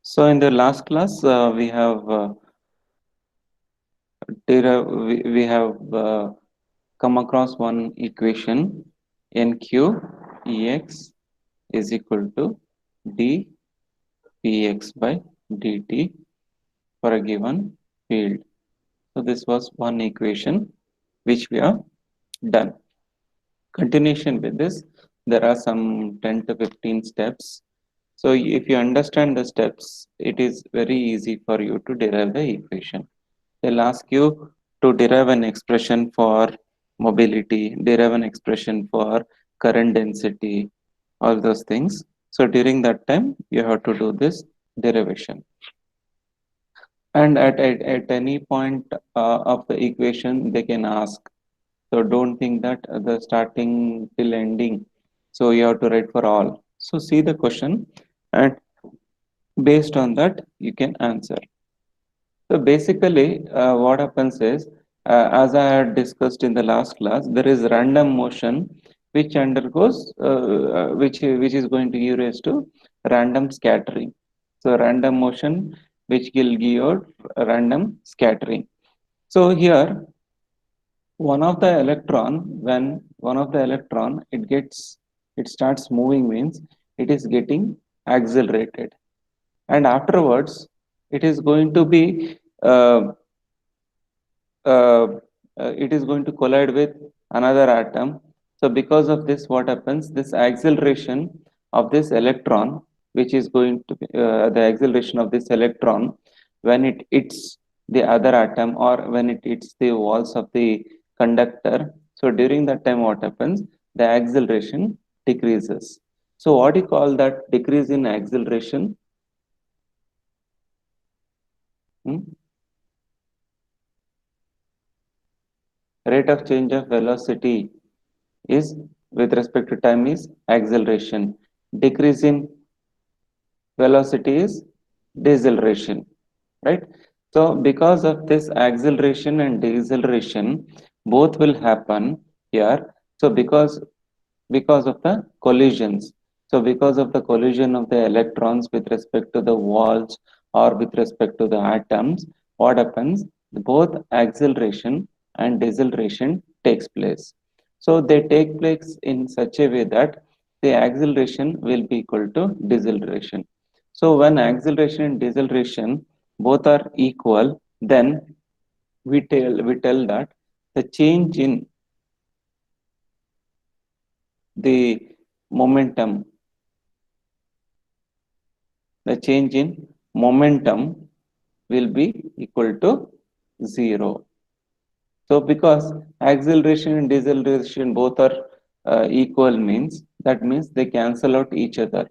So in the last class, we have we have come across one equation: nq is equal to dpx by dt for a given field. So this was one equation which we have done. Continuation with this, there are some 10 to 15 steps. So if you understand the steps, it is very easy for you to derive the equation. They'll ask you to derive an expression for mobility, derive an expression for current density, all those things. So during that time, you have to do this derivation. And at any point of the equation, they can ask. So don't think that the starting till ending. So you have to write for all. So see the question, and based on that, you can answer. So basically, what happens is, as I had discussed in the last class, there is random motion which undergoes, which is going to give rise to random scattering. So random motion which will give you random scattering. So here, one of the electron, when one of the electron it starts moving, means it is getting accelerated, and afterwards it is going to be uh, uh, it is going to collide with another atom. So because of this, what happens? This acceleration of this electron, which is going to be the acceleration of this electron when it hits the other atom, or when it hits the walls of the conductor. So during that time, what happens? The acceleration decreases. So what do you call that decrease in acceleration? Hmm? Rate of change of velocity is with respect to time is acceleration. Decrease in velocity is deceleration, right? So because of this acceleration and deceleration, both will happen here. So because of the collisions, so because of the collision of the electrons with respect to the walls or with respect to the atoms, what happens? Both acceleration and deceleration takes place. So they take place in such a way that the acceleration will be equal to deceleration. So when acceleration and deceleration both are equal, then we tell that the change in the momentum, the change in momentum will be equal to 0. So because acceleration and deceleration both are equal, means that means they cancel out each other.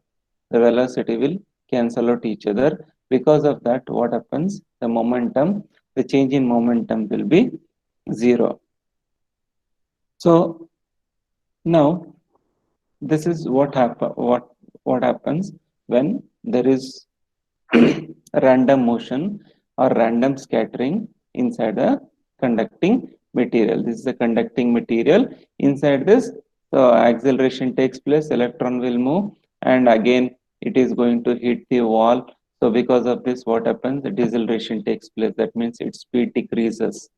The velocity will cancel out each other. Because of that, what happens? The momentum, the change in momentum will be 0. So now this is what happens when there is random motion or random scattering inside a conducting material. This is a conducting material. Inside this, the acceleration takes place, electron will move, and again it is going to hit the wall. So because of this, what happens? The deceleration takes place. That means its speed decreases.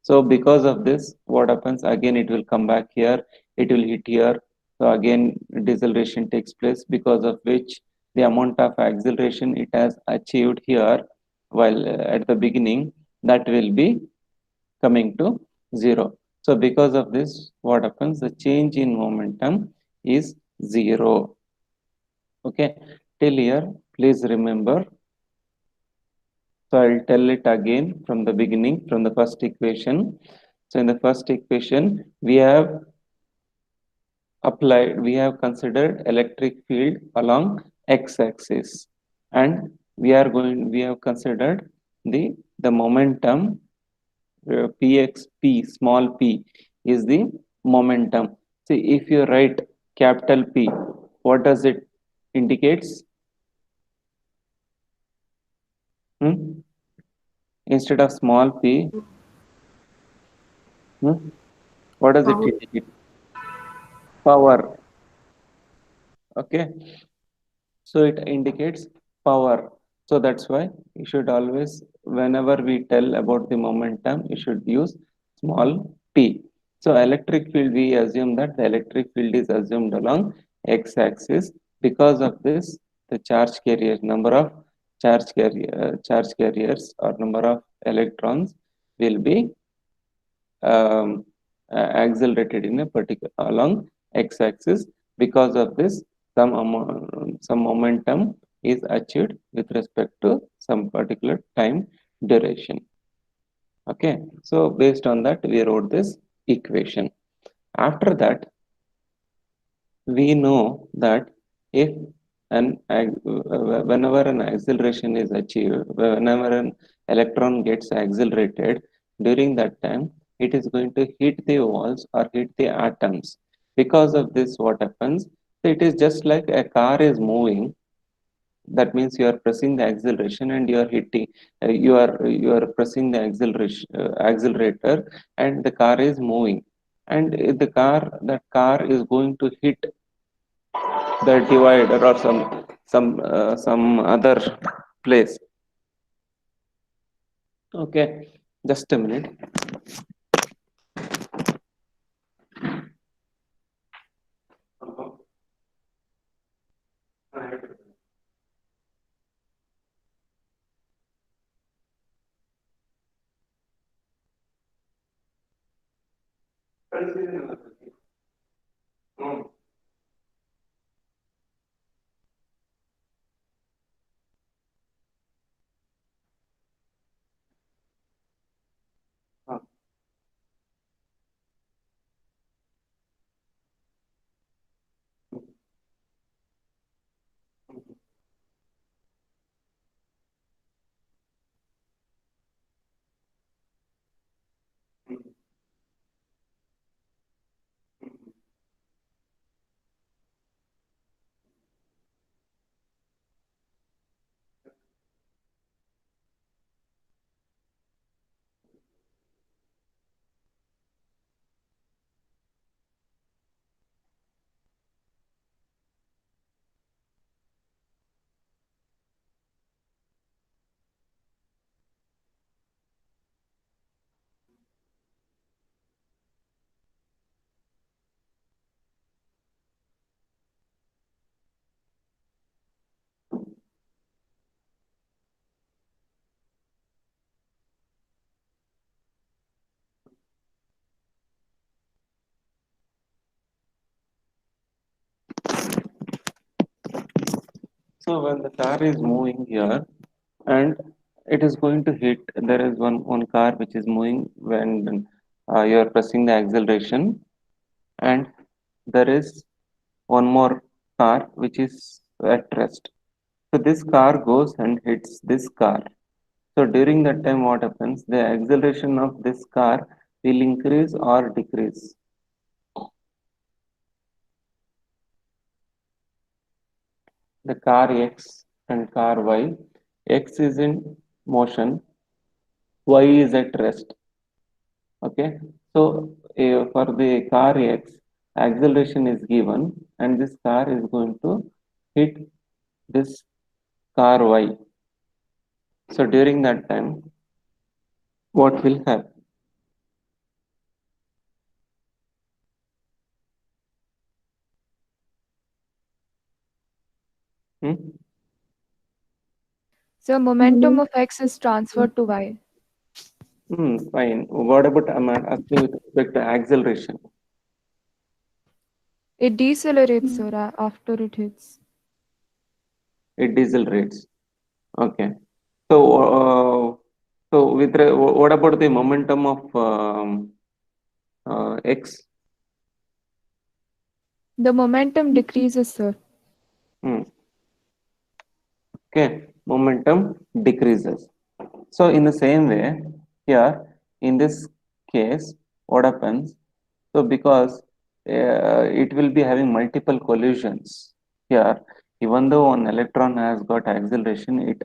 So because of this, what happens? Again, it will come back here, it will hit here. So again, deceleration takes place, because of which the amount of acceleration it has achieved here while at the beginning, that will be coming to 0. So because of this, what happens? The change in momentum is 0. Okay, till here, please remember. So I'll tell it again from the beginning, from the first equation. So in the first equation, we have considered electric field along x-axis, and we have considered the momentum, pxp, small p is the momentum. See, if you write capital P, what does it indicates? Hmm? Instead of small p, hmm? What does it Power. indicate? Power. Okay, so it indicates power. So that's why you should always, whenever we tell about the momentum, you should use small t. So electric field, we assume that the electric field is assumed along x-axis. Because of this, the charge carrier number of charge carriers or number of electrons will be um, accelerated in a particular along x-axis. Because of this, some momentum is achieved with respect to some particular time duration. Okay, so based on that, we wrote this equation. After that, we know that if whenever an acceleration is achieved, whenever an electron gets accelerated, during that time, it is going to hit the walls or hit the atoms. Because of this, what happens? It is just like a car is moving. That means you are pressing the acceleration and you are hitting. You are pressing the acceleration accelerator, and the car is moving. And that car is going to hit the divider or some other place. Okay, just a minute. So when the car is moving here and it is going to hit, there is one car which is moving when you are pressing the acceleration, and there is one more car which is at rest. So this car goes and hits this car. So during that time, what happens? The acceleration of this car will increase or decrease. The car X and car Y. X is in motion, Y is at rest. Okay. So for the car X, acceleration is given, and this car is going to hit this car Y. So during that time, what will happen? Hmm? So momentum of X is transferred to Y. Fine. What about I'm asking with respect to acceleration? It decelerates, sir, after it hits. It decelerates. Okay. So, what about the momentum of X? The momentum decreases, sir. Hmm. Okay, momentum decreases. So, in the same way, here in this case, what happens? So, because it will be having multiple collisions here, even though one electron has got acceleration, it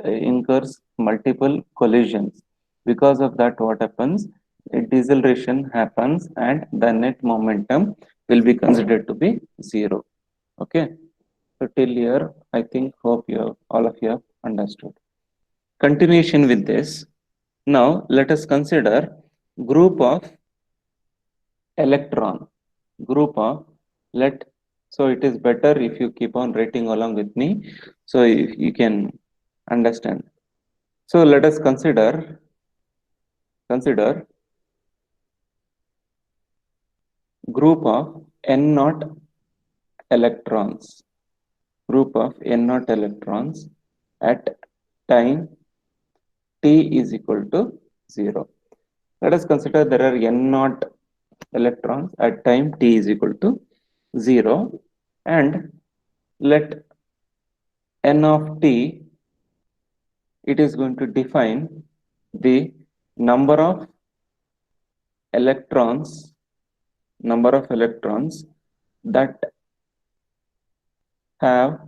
incurs multiple collisions. Because of that, what happens? A deceleration happens, and the net momentum will be considered to be zero. Okay, so till here I think hope you have, all of you have understood. Continuation with this. Now let us consider group of electron. Group of let so it is better if you keep on writing along with me so you can understand. So let us consider group of n naught electrons. Group of n naught electrons at time t is equal to 0. Let us consider there are n naught electrons at time t is equal to 0 and let n of t, it is going to define the number of electrons that have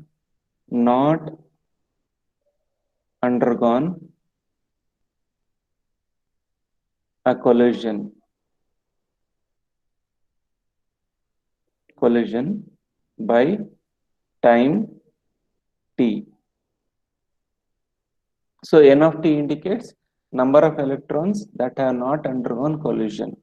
not undergone a collision by time t. So n of t indicates number of electrons that have not undergone collision.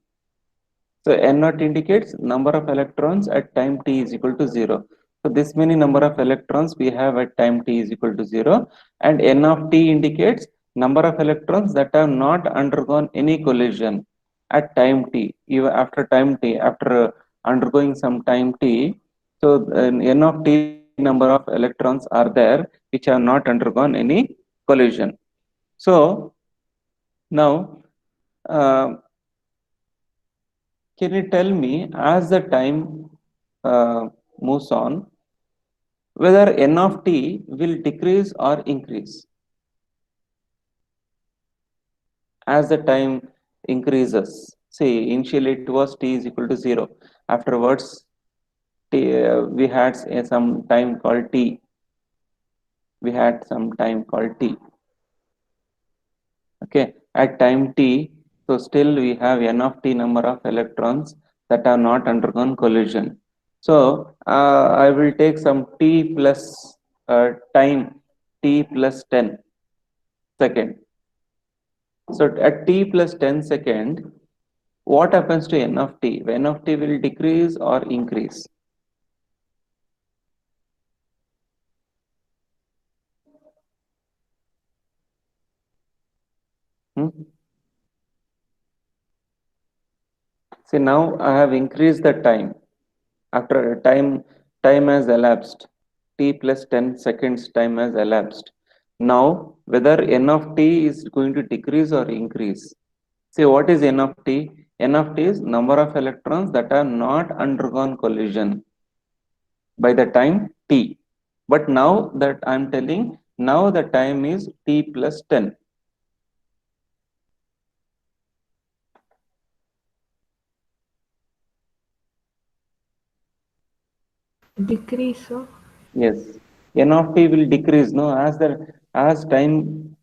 So n naught indicates number of electrons at time t is equal to 0. So this many number of electrons we have at time t is equal to 0, and n of t indicates number of electrons that have not undergone any collision at time t, even after time t, after undergoing some time t. So n of t number of electrons are there which have not undergone any collision. So now uh, can you tell me, as the time moves on, whether n of t will decrease or increase as the time increases? See, initially it was t is equal to 0. Afterwards, we had some time called t. We had some time called t. Okay, at time t, so still we have n of t number of electrons that have not undergone collision. So I will take some t plus time t plus 10 second. So at t plus 10 second, what happens to n of t? N of t will decrease or increase? Hmm? See, now I have increased the time. After a time has elapsed, t plus 10 seconds time has elapsed. Now, whether n of t is going to decrease or increase. See, what is n of t? N of t is number of electrons that are not undergone collision by the time t. But now that I am telling, now the time is t plus 10. Decrease, sir. Yes, n of t will decrease. No, as time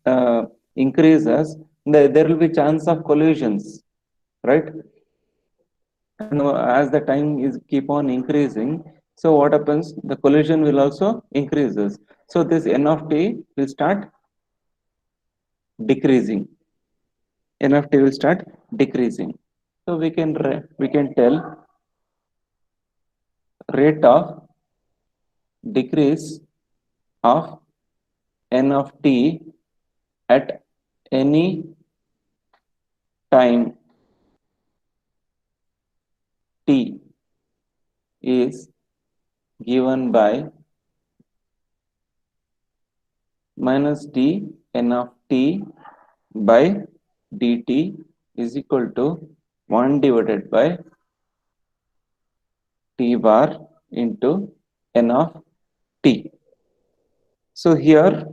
increases, there will be chance of collisions, right? And as the time is keep on increasing, so what happens? The collision will also increases. So this n of t will start decreasing. N of t will start decreasing. So we can tell rate of decrease of n of t at any time t is given by minus d n of t by dt is equal to 1 divided by t bar into n of t. So here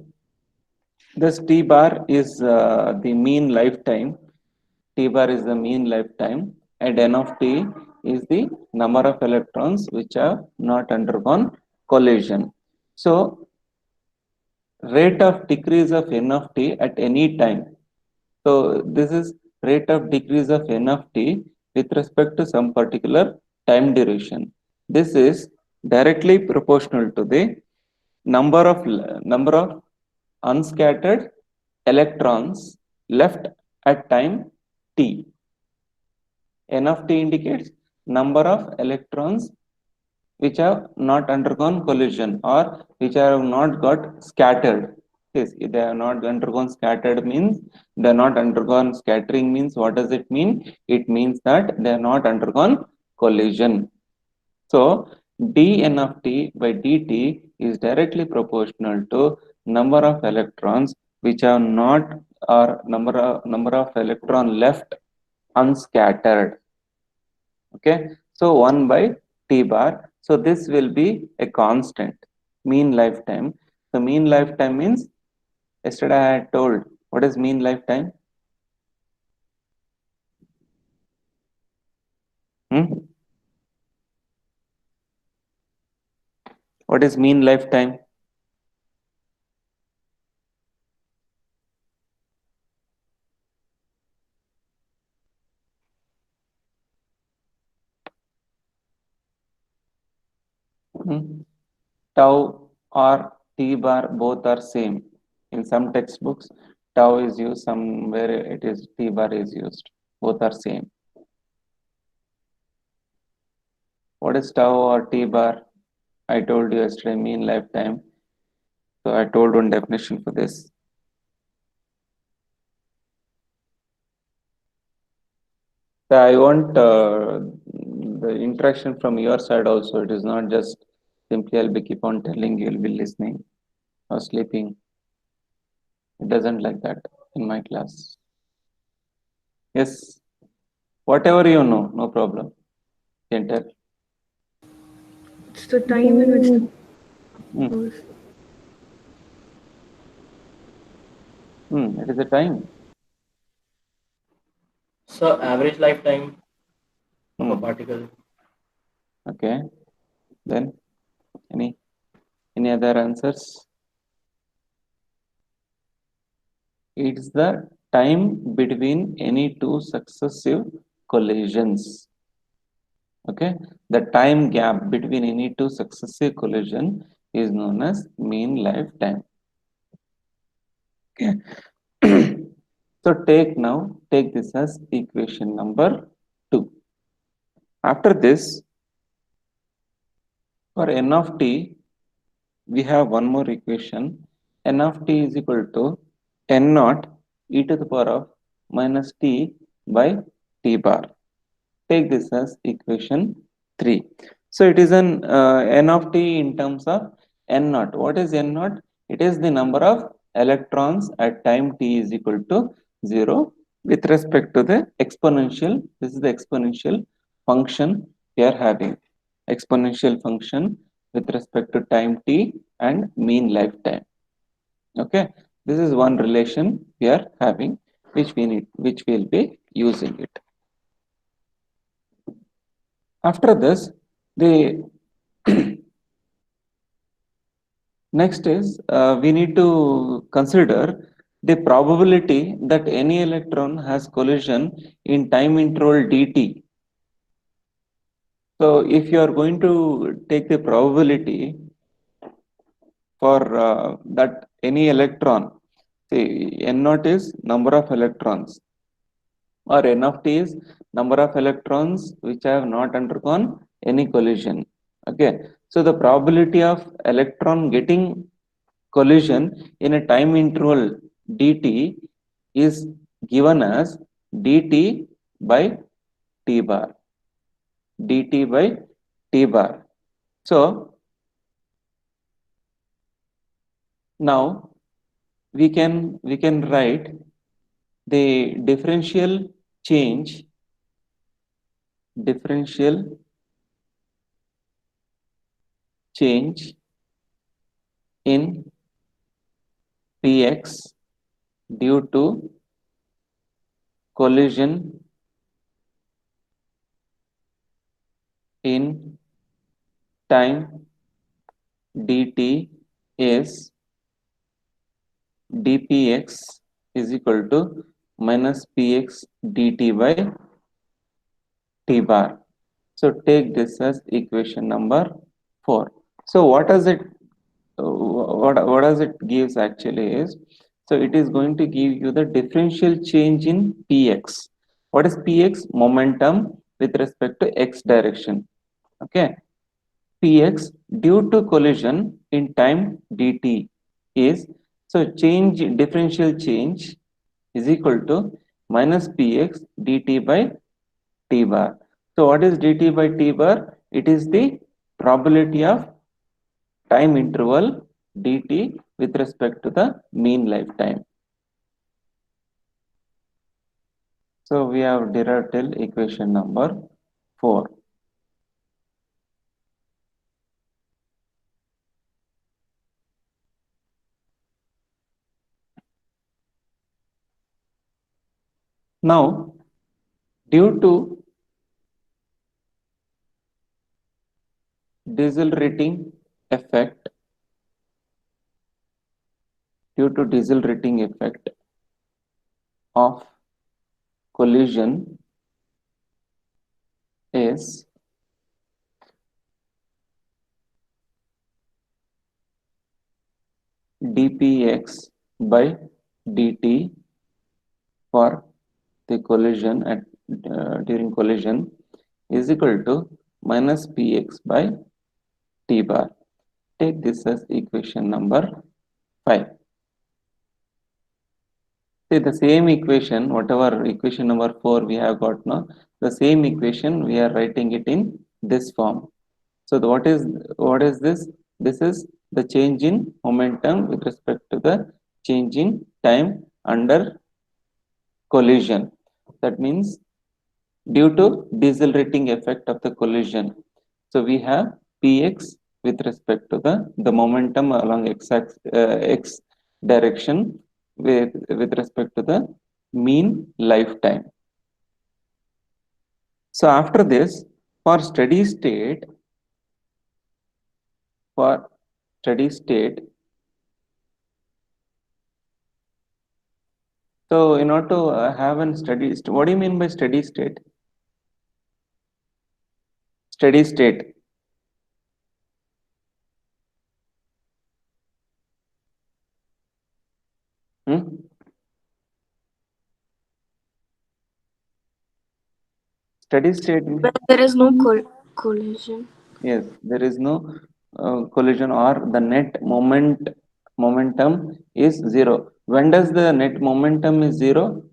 this t bar is the mean lifetime. T bar is the mean lifetime, and n of t is the number of electrons which have not undergone collision. So rate of decrease of n of t at any time. So this is rate of decrease of n of t with respect to some particular time duration. This is directly proportional to the number of unscattered electrons left at time t. N of t indicates number of electrons which have not undergone collision or which have not got scattered. Yes, they have not undergone scattered means they are not undergone scattering means what does it mean? It means that they are not undergone collision. So dn of t by dt is directly proportional to number of electrons which have not or number of electron left unscattered. Okay, so 1 by t bar. So this will be a constant mean lifetime. So mean lifetime means yesterday I had told what is mean lifetime. What is mean lifetime? Tau or t bar both are same. In some textbooks, tau is used, somewhere it is t bar is used. Both are same. What is tau or t bar? I told you yesterday mean lifetime. So I told one definition for this. So I want the interaction from your side also. It is not just simply I'll be keep on telling you, you'll be listening or sleeping. It doesn't like that in my class. Yes, whatever you know, no problem. You can tell. It's the time in which the Hmm. goes. It is a time. So average lifetime of a Hmm. particle. Okay. Then any other answers? It's the time between any two successive collisions. Okay, the time gap between any two successive collision is known as mean lifetime. Okay. So take this as equation number 2. After this, for n of t, we have one more equation. N of t is equal to n naught e to the power of minus t by t bar. Take this as equation 3. So it is an n of t in terms of n naught. What is n naught? It is the number of electrons at time t is equal to 0 with respect to the exponential. This is the exponential function we are having. Exponential function with respect to time t and mean lifetime. Okay, this is one relation we are having, which we'll be using it. After this, the next is we need to consider the probability that any electron has collision in time interval dt. So if you are going to take the probability for that any electron, say n naught is number of electrons or n of t is number of electrons which have not undergone any collision. Okay, so the probability of electron getting collision in a time interval dt is given as dt by t bar. Dt by t bar. So now we can write the differential change in px due to collision in time dt is dpx is equal to minus px dt by t bar. So take this as equation number 4. So what does it what does it gives actually is, so it is going to give you the differential change in px. What is px? Momentum with respect to x direction. Okay, px due to collision in time dt is, so change, differential change is equal to minus px dt by t bar. So what is dt by t bar? It is the probability of time interval dt with respect to the mean lifetime. So we have derived till equation number 4. Now, due to decelerating effect, of collision is dpx by dt for the collision at during collision is equal to minus px by t bar. Take this as equation number 5. See the same equation, whatever equation number 4 we have got now, the same equation we are writing it in this form. So what is this? This is the change in momentum with respect to the change in time under collision. That means due to decelerating effect of the collision. So we have px with respect to the momentum along x direction with respect to the mean lifetime. So after this, for steady state, so in order to have a steady state, what do you mean by steady state? Steady state. Steady state. When there is no collision. Yes, there is no collision, or the net momentum is zero. When does the net momentum is zero?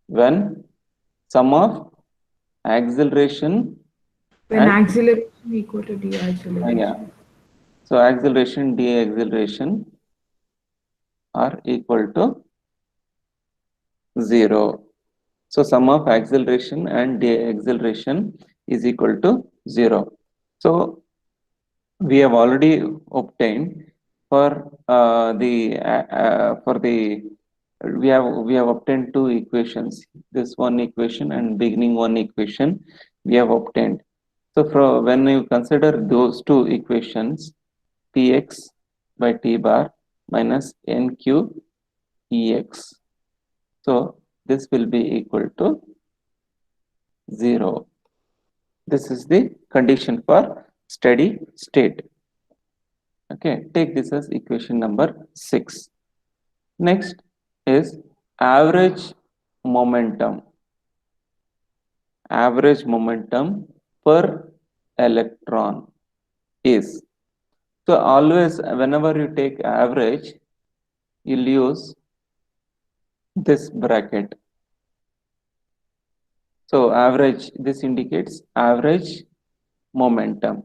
When sum of acceleration When and acceleration equal to deceleration. yeah. So acceleration, deacceleration are equal to 0. So sum of acceleration and deacceleration is equal to 0. So we have already obtained for we have obtained two equations. This one equation and beginning one equation we have obtained. So from when you consider those two equations, px by t bar minus nq ex, so this will be equal to 0. This is the condition for steady state. Okay, take this as equation number 6. Next is average momentum. Average momentum per electron is. So always whenever you take average, you'll use this bracket. So average, this indicates average momentum,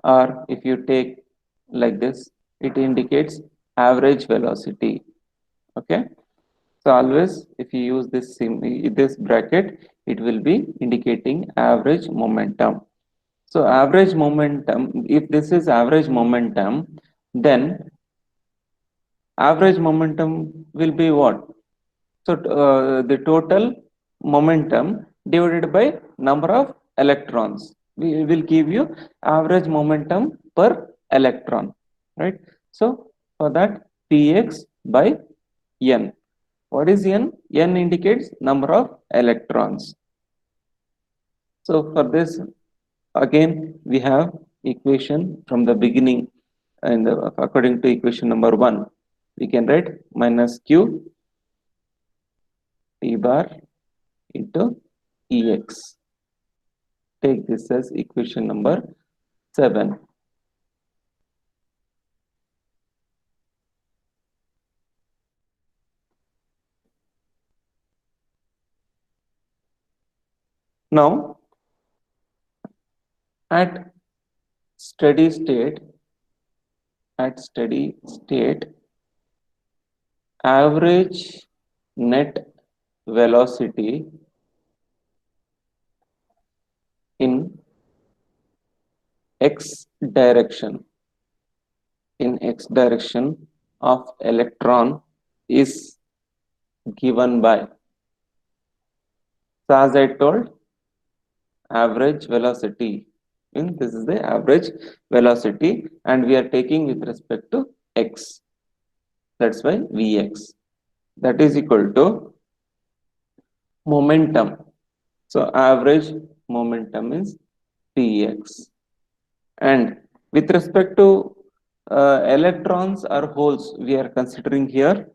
or if you take like this, it indicates average velocity. Okay, so always if you use this bracket, it will be indicating average momentum. So average momentum, if this is average momentum, then average momentum will be what? So the total momentum divided by number of electrons, we will give you average momentum per electron, right? So for that, px by n. What is n? N indicates number of electrons. So for this, again we have equation from the beginning, and according to equation number 1, we can write minus q t bar into ex. Take this as equation number 7. Now, at steady state, average net velocity in x direction of electron is given by, so as I told, average velocity, and this is the average velocity, and we are taking with respect to x, that's why Vx, that is equal to momentum. So average momentum is Px, and with respect to electrons or holes, we are considering here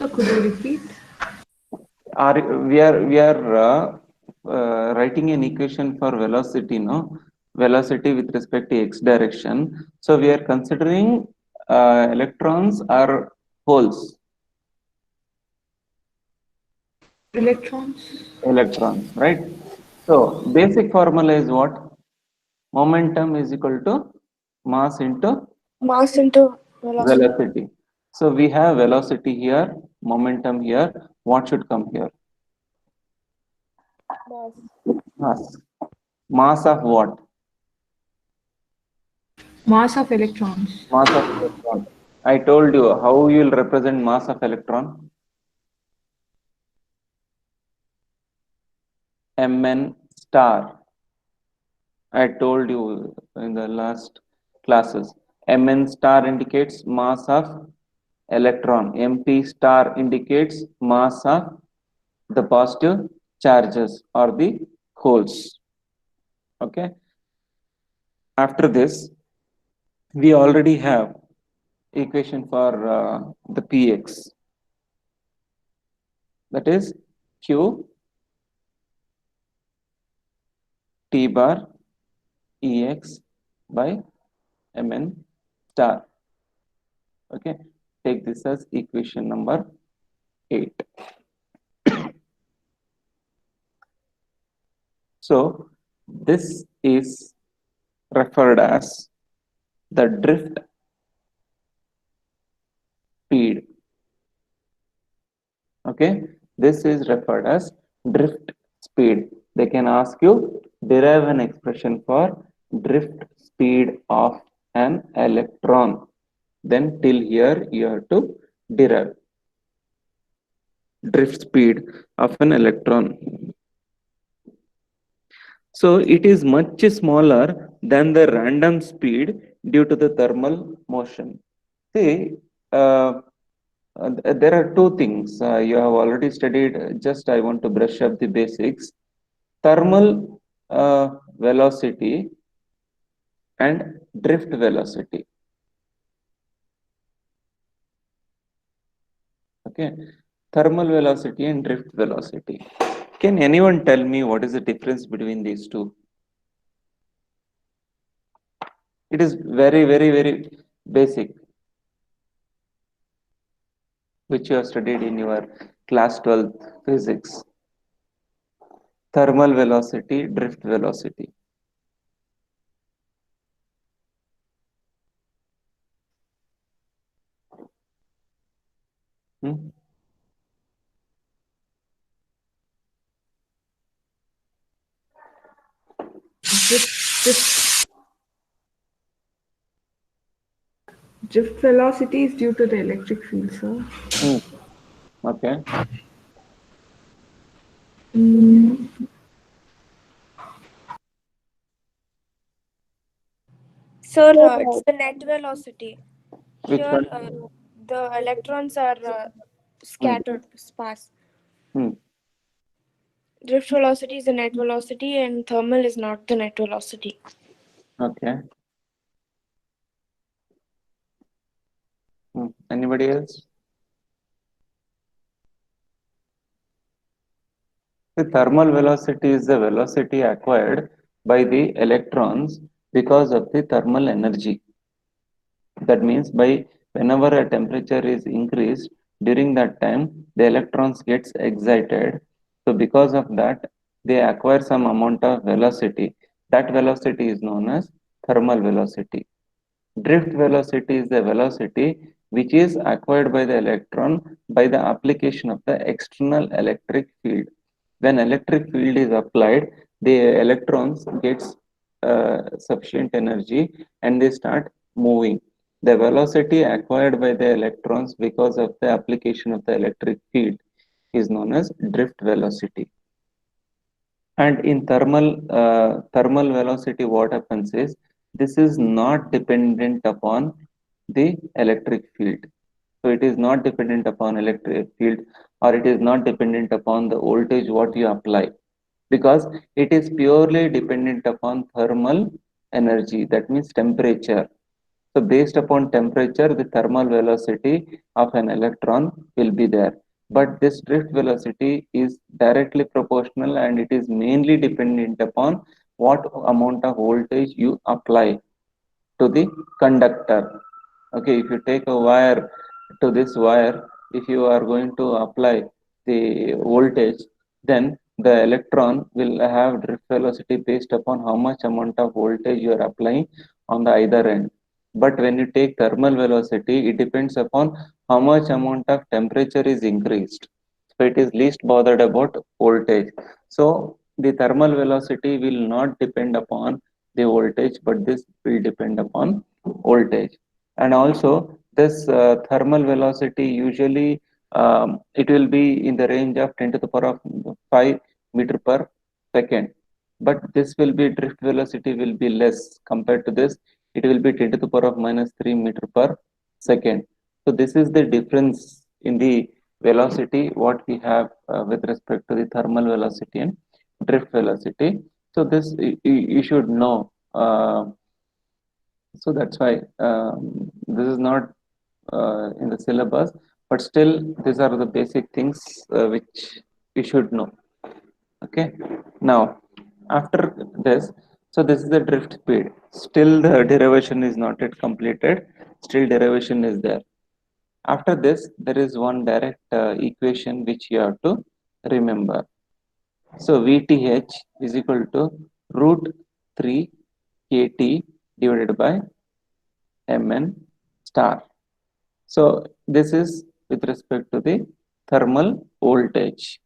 So could you repeat? we are writing an equation for velocity, no? Velocity with respect to x direction. So we are considering electrons or holes. Electrons, right? So basic formula is what? Momentum is equal to mass into velocity. So we have velocity here, momentum here. What should come here? Mass. Mass of what? Mass of electrons. Mass of electron. I told you how you will represent mass of electron. Mn star. I told you in the last classes. Mn star indicates mass of electron. Mp star indicates mass of the positive charges or the holes. Okay. After this, we already have equation for the Px. That is Q T bar Ex by Mn star. Okay, take this as equation number 8. So this is referred as the drift speed. Okay, this is referred as drift speed. They can ask you derive an expression for drift speed of an electron. Then till here you have to derive drift speed of an electron. So it is much smaller than the random speed due to the thermal motion. See, there are two things you have already studied. Just I want to brush up the basics. Thermal velocity and drift velocity. Okay, thermal velocity and drift velocity. Can anyone tell me what is the difference between these two? It is very, very, very basic, which you have studied in your class 12 physics. Thermal velocity, drift velocity. Drift velocity is due to the electric field, sir. Okay. Sir, it's the net velocity. Which Here, one? the electrons are scattered, sparse. Hmm. Drift velocity is the net velocity, and thermal is not the net velocity. Okay. Anybody else? The thermal velocity is the velocity acquired by the electrons because of the thermal energy. That means by whenever a temperature is increased, during that time the electrons gets excited. So because of that, they acquire some amount of velocity. That velocity is known as thermal velocity. Drift velocity is the velocity which is acquired by the electron by the application of the external electric field. When electric field is applied, the electrons gets sufficient energy and they start moving. The velocity acquired by the electrons because of the application of the electric field is known as drift velocity. And in thermal velocity, what happens is this is not dependent upon the electric field. So it is not dependent upon electric field, or it is not dependent upon the voltage what you apply, because it is purely dependent upon thermal energy. That means temperature. So based upon temperature, the thermal velocity of an electron will be there. But this drift velocity is directly proportional and it is mainly dependent upon what amount of voltage you apply to the conductor. Okay, if you take a wire to this wire, if you are going to apply the voltage, then the electron will have drift velocity based upon how much amount of voltage you are applying on the either end. But when you take thermal velocity, it depends upon how much amount of temperature is increased. So it is least bothered about voltage. So the thermal velocity will not depend upon the voltage, but this will depend upon voltage. And also this thermal velocity usually it will be in the range of 10 to the power of 5 meter per second. But this will be drift velocity will be less compared to this. It will be 10 to the power of minus 3 meter per second. So this is the difference in the velocity what we have with respect to the thermal velocity and drift velocity. So this you should know. So that's why this is not in the syllabus, but still these are the basic things which you should know. Okay. Now after this, so this is the drift speed. Still the derivation is not yet completed. Still derivation is there. After this, there is one direct equation which you have to remember. So VTH is equal to root 3 KT divided by Mn star. So this is with respect to the thermal voltage.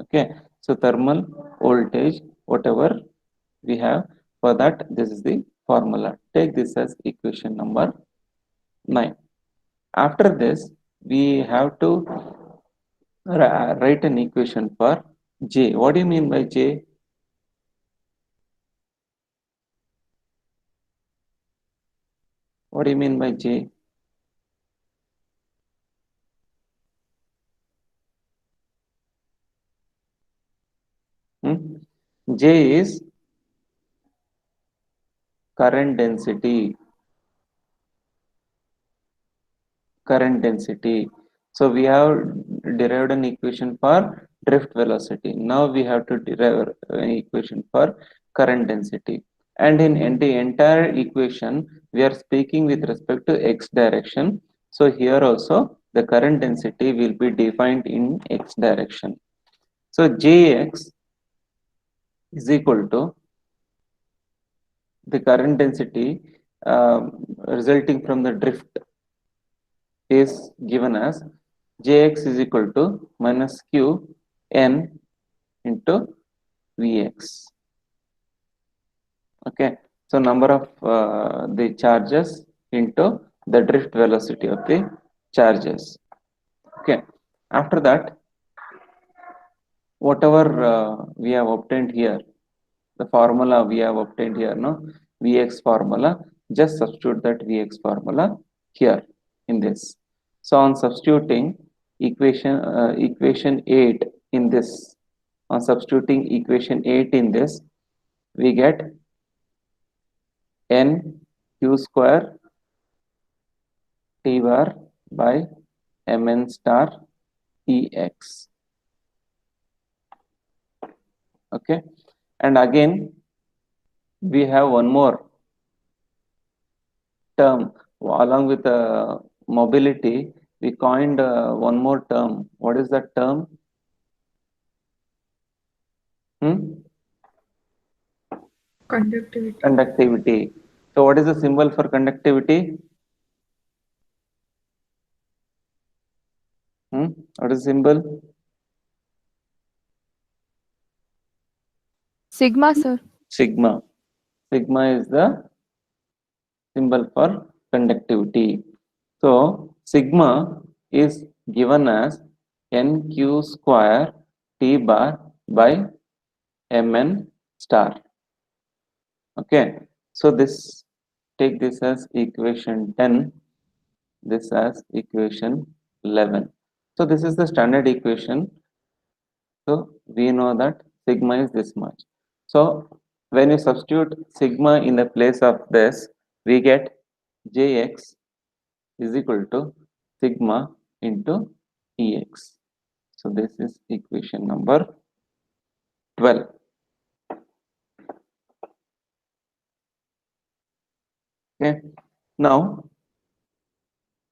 Okay. So thermal voltage, whatever we have for that, this is the formula. Take this as equation number 9. After this, we have to write an equation for J. What do you mean by J? What do you mean by J? J is current density. Current density. So we have derived an equation for drift velocity. Now we have to derive an equation for current density. And in the entire equation, we are speaking with respect to x direction. So here also the current density will be defined in x direction. So Jx is equal to the current density resulting from the drift is given as Jx is equal to minus q n into Vx. Okay, so number of the charges into the drift velocity of the charges. Okay, after that, whatever we have obtained here, the formula we have obtained here, no, Vx formula, just substitute that Vx formula here in this. So on substituting equation 8 in this, on substituting equation 8 in this, we get n q square t bar by mn star ex. Okay, and again we have one more term along with mobility. We coined one more term. What is that term? Conductivity. Conductivity. So what is the symbol for conductivity? What is the symbol? Sigma, sir. Sigma. Sigma is the symbol for conductivity. So sigma is given as nq square t bar by mn star. Okay, so this, take this as equation 10, this as equation 11. So this is the standard equation. So we know that sigma is this much. So when you substitute sigma in the place of this, we get Jx is equal to sigma into Ex. So this is equation number 12. Okay, now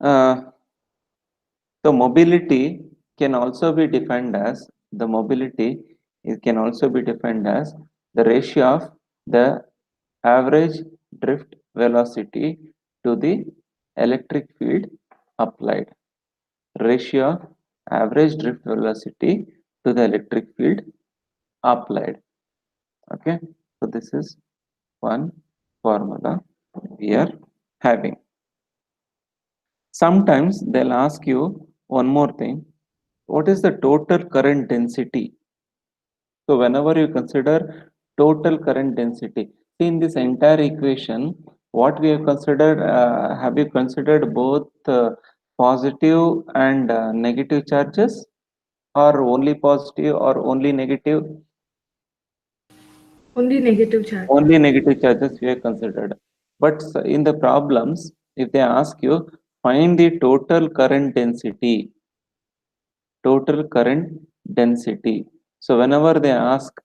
the mobility can also be defined as the ratio of the average drift velocity to the electric field applied. Ratio of average drift velocity to the electric field applied. Okay, so this is one formula we are having. Sometimes they'll ask you one more thing. What is the total current density? So whenever you consider total current density, see in this entire equation, what we have considered, have you considered both positive and negative charges, or only positive or only negative? Only negative charge. Only negative charges we have considered. But in the problems, if they ask you, find the total current density. So whenever they ask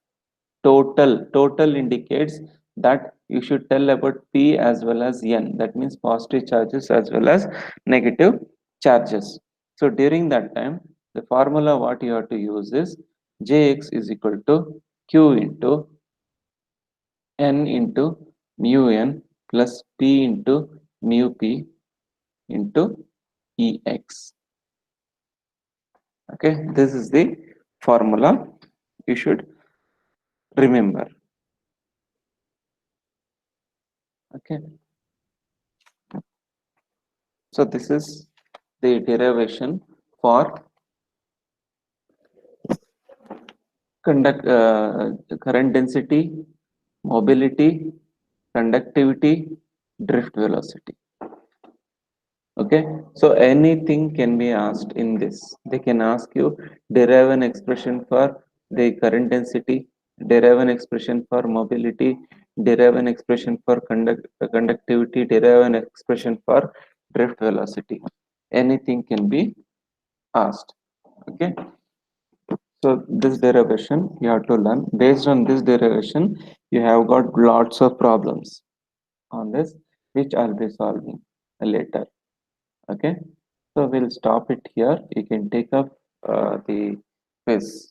total indicates that you should tell about P as well as N. That means positive charges as well as negative charges. So during that time, the formula what you have to use is Jx is equal to Q into N into mu N plus P into mu P into Ex. Okay, this is the formula you should remember. Okay, so this is the derivation for current density, mobility, conductivity, drift velocity. Okay, so anything can be asked in this. They can ask you derive an expression for the current density, derive an expression for mobility, derive an expression for conductivity, derive an expression for drift velocity. Anything can be asked. Okay, so this derivation you have to learn. Based on this derivation, you have got lots of problems on this, which I'll be solving later. Okay, so we'll stop it here. You can take up the quiz.